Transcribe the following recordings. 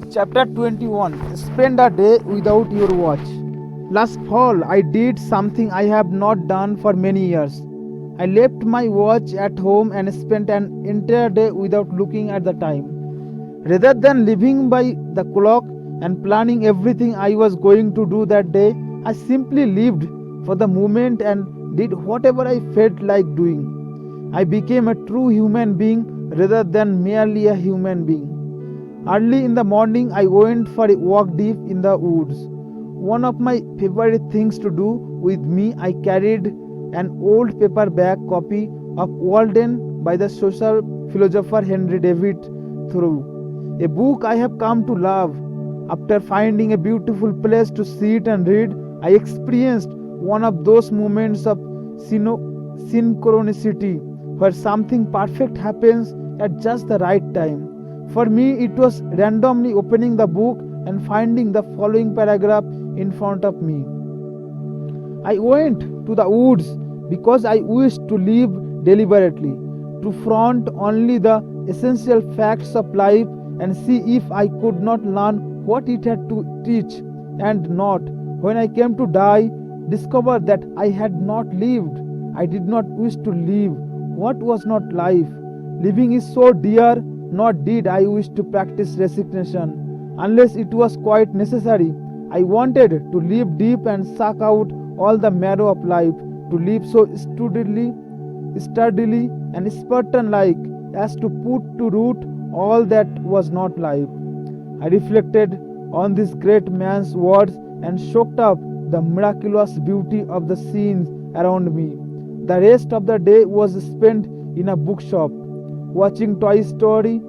Chapter 21. Spend a day without your watch. Last fall, I did something I have not done for many years. I left my watch at home and spent an entire day without looking at the time. Rather than living by the clock and planning everything I was going to do that day, I simply lived for the moment and did whatever I felt like doing. I became a true human being rather than merely a human being. Early in the morning, I went for a walk deep in the woods. One of my favorite things to do with me, I carried an old paperback copy of Walden by the social philosopher Henry David Thoreau, a book I have come to love. After finding a beautiful place to sit and read, I experienced one of those moments of synchronicity where something perfect happens at just the right time. For me, it was randomly opening the book and finding the following paragraph in front of me. I went to the woods because I wished to live deliberately, to front only the essential facts of life and see if I could not learn what it had to teach, and not, when I came to die, discover that I had not lived. I did not wish to live what was not life. Living is so dear, nor did I wish to practice resignation, unless it was quite necessary. I wanted to live deep and suck out all the marrow of life, to live so sturdily and Spartan-like as to put to root all that was not life. I reflected on this great man's words and soaked up the miraculous beauty of the scenes around me. The rest of the day was spent in a bookshop, watching Toy Story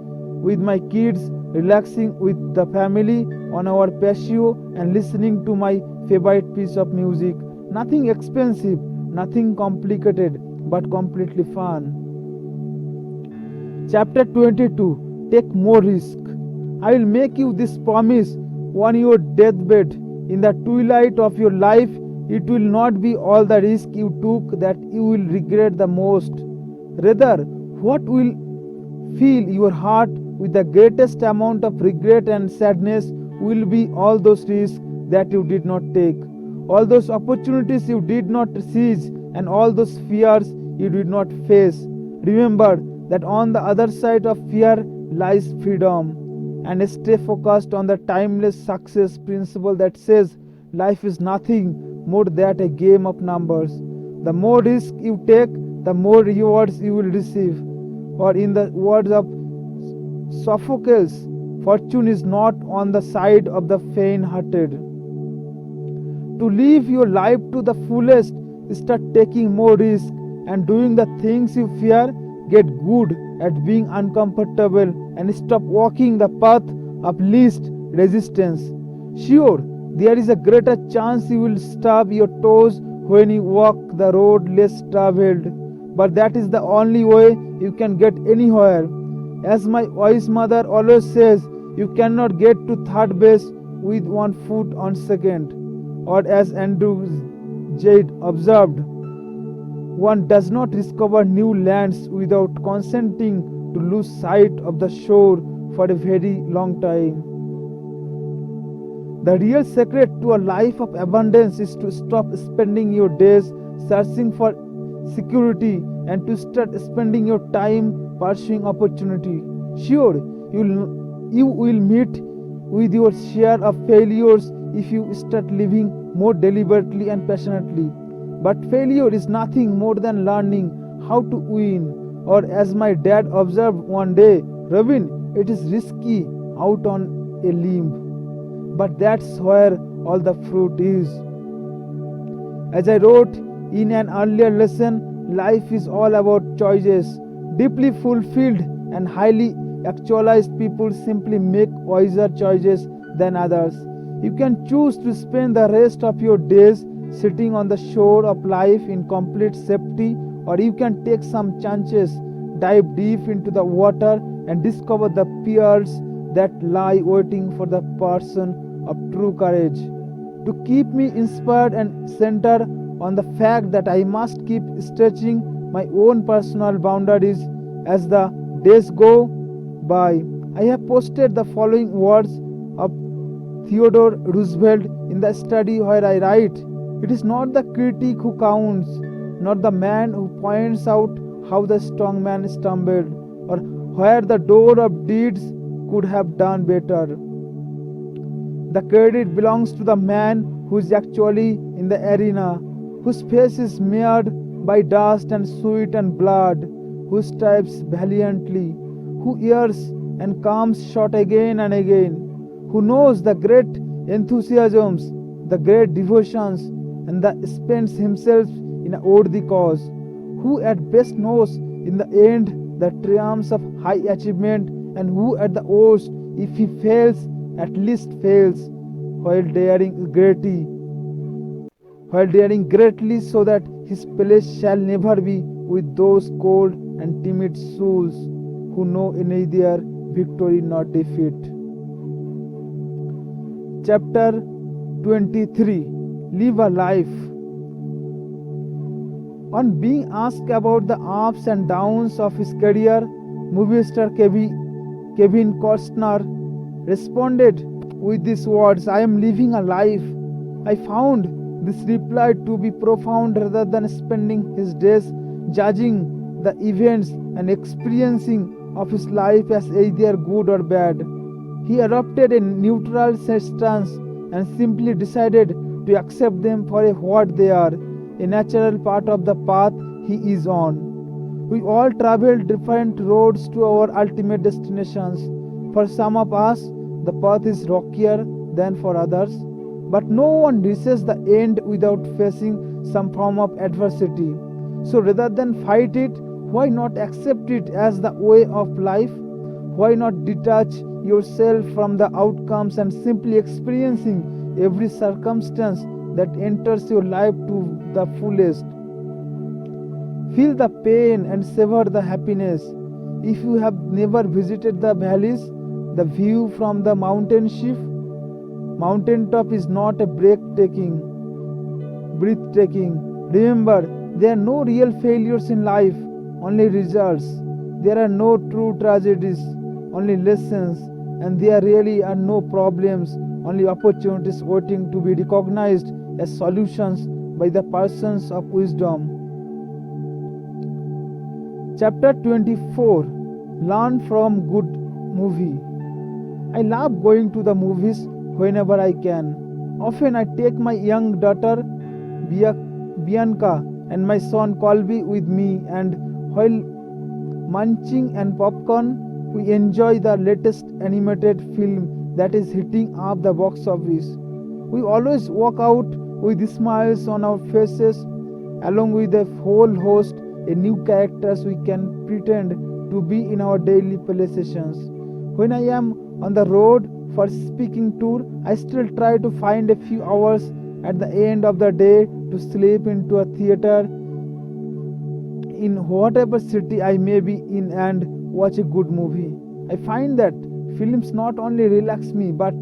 with my kids, relaxing with the family on our patio, and listening to my favorite piece of music. Nothing expensive, nothing complicated, but completely fun. Chapter 22. Take more risk. I will make you this promise on your deathbed. In the twilight of your life, it will not be all the risk you took that you will regret the most. Rather, what will fill your heart with the greatest amount of regret and sadness will be all those risks that you did not take, all those opportunities you did not seize, and all those fears you did not face. Remember that on the other side of fear lies freedom, and stay focused on the timeless success principle that says life is nothing more than a game of numbers. The more risk you take, the more rewards you will receive. Or in the words of Sophocles, fortune is not on the side of the faint-hearted. To live your life to the fullest, start taking more risk and doing the things you fear. Get good at being uncomfortable and stop walking the path of least resistance. Sure, there is a greater chance you will stub your toes when you walk the road less traveled, but that is the only way you can get anywhere. As my wise mother always says, you cannot get to third base with one foot on second. Or as Andrew Jade observed, one does not discover new lands without consenting to lose sight of the shore for a very long time. The real secret to a life of abundance is to stop spending your days searching for security and to start spending your time pursuing opportunity. Sure, you will meet with your share of failures if you start living more deliberately and passionately. But failure is nothing more than learning how to win. Or as my dad observed one day, Ravin, it is risky out on a limb, but that's where all the fruit is. As I wrote in an earlier lesson, life is all about choices. Deeply fulfilled and highly actualized people simply make wiser choices than others. You can choose to spend the rest of your days sitting on the shore of life in complete safety, or you can take some chances, dive deep into the water, and discover the pearls that lie waiting for the person of true courage. To keep me inspired and centered on the fact that I must keep stretching my own personal boundaries as the days go by, I have posted the following words Theodore Roosevelt in the study where I write, it is not the critic who counts, not the man who points out how the strong man stumbled or where the door of deeds could have done better. The credit belongs to the man who is actually in the arena, whose face is smeared by dust and sweat and blood, who strives valiantly, who errs and comes short again and again, who knows the great enthusiasms, the great devotions, and that spends himself in a worthy cause, who at best knows in the end the triumphs of high achievement, and who at the worst, if he fails, at least fails while daring greatly, so that his place shall never be with those cold and timid souls who know neither victory nor defeat. Chapter 23. Live a Life. On being asked about the ups and downs of his career, movie star Kevin Costner responded with these words, I am living a life. I found this reply to be profound rather than spending his days judging the events and experiencing of his life as either good or bad. He adopted a neutral stance and simply decided to accept them for what they are, a natural part of the path he is on. We all travel different roads to our ultimate destinations. For some of us, the path is rockier than for others, but no one reaches the end without facing some form of adversity. So rather than fight it, why not accept it as the way of life? Why not detach yourself from the outcomes and simply experiencing every circumstance that enters your life to the fullest? Feel the pain and savor the happiness. If you have never visited the valleys, the view from the mountaintop is not a breathtaking. Remember, there are no real failures in life, only results. There are no true tragedies, only lessons, and there really are no problems, only opportunities waiting to be recognized as solutions by the persons of wisdom. Chapter 24. Learn from good movie. I love going to the movies whenever I can. Often I take my young daughter Bianca and my son Colby with me, and while munching and popcorn, we enjoy the latest animated film that is hitting up the box office. We always walk out with smiles on our faces, along with a whole host of new characters we can pretend to be in our daily play sessions. When I am on the road for speaking tour, I still try to find a few hours at the end of the day to slip into a theater in whatever city I may be in and watch a good movie. I find that films not only relax me, but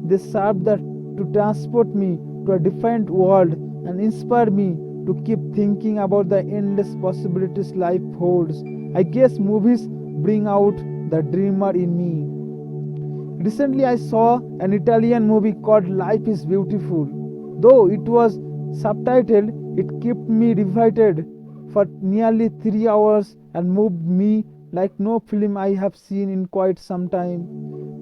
they serve to transport me to a different world and inspire me to keep thinking about the endless possibilities life holds. I guess movies bring out the dreamer in me. Recently I saw an Italian movie called Life is Beautiful. Though it was subtitled, it kept me riveted for nearly 3 hours and moved me like no film I have seen in quite some time.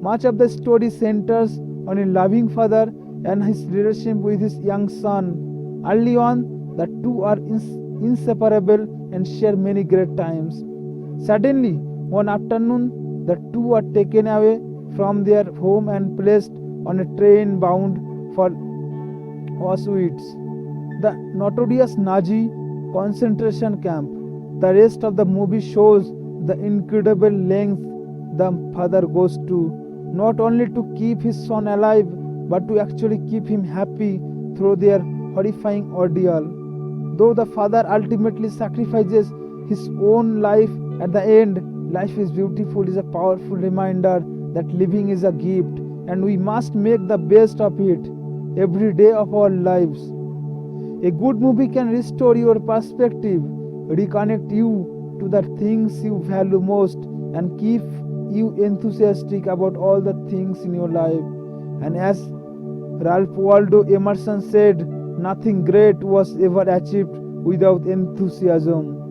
Much of the story centers on a loving father and his relationship with his young son. Early on, the two are inseparable and share many great times. Suddenly, one afternoon, the two are taken away from their home and placed on a train bound for Auschwitz, the notorious Nazi concentration camp. The rest of the movie shows the incredible length the father goes to, not only to keep his son alive, but to actually keep him happy through their horrifying ordeal. Though the father ultimately sacrifices his own life at the end, Life is Beautiful is a powerful reminder that living is a gift and we must make the best of it every day of our lives. A good movie can restore your perspective, reconnect you to the things you value most, and keep you enthusiastic about all the things in your life. And as Ralph Waldo Emerson said, "Nothing great was ever achieved without enthusiasm."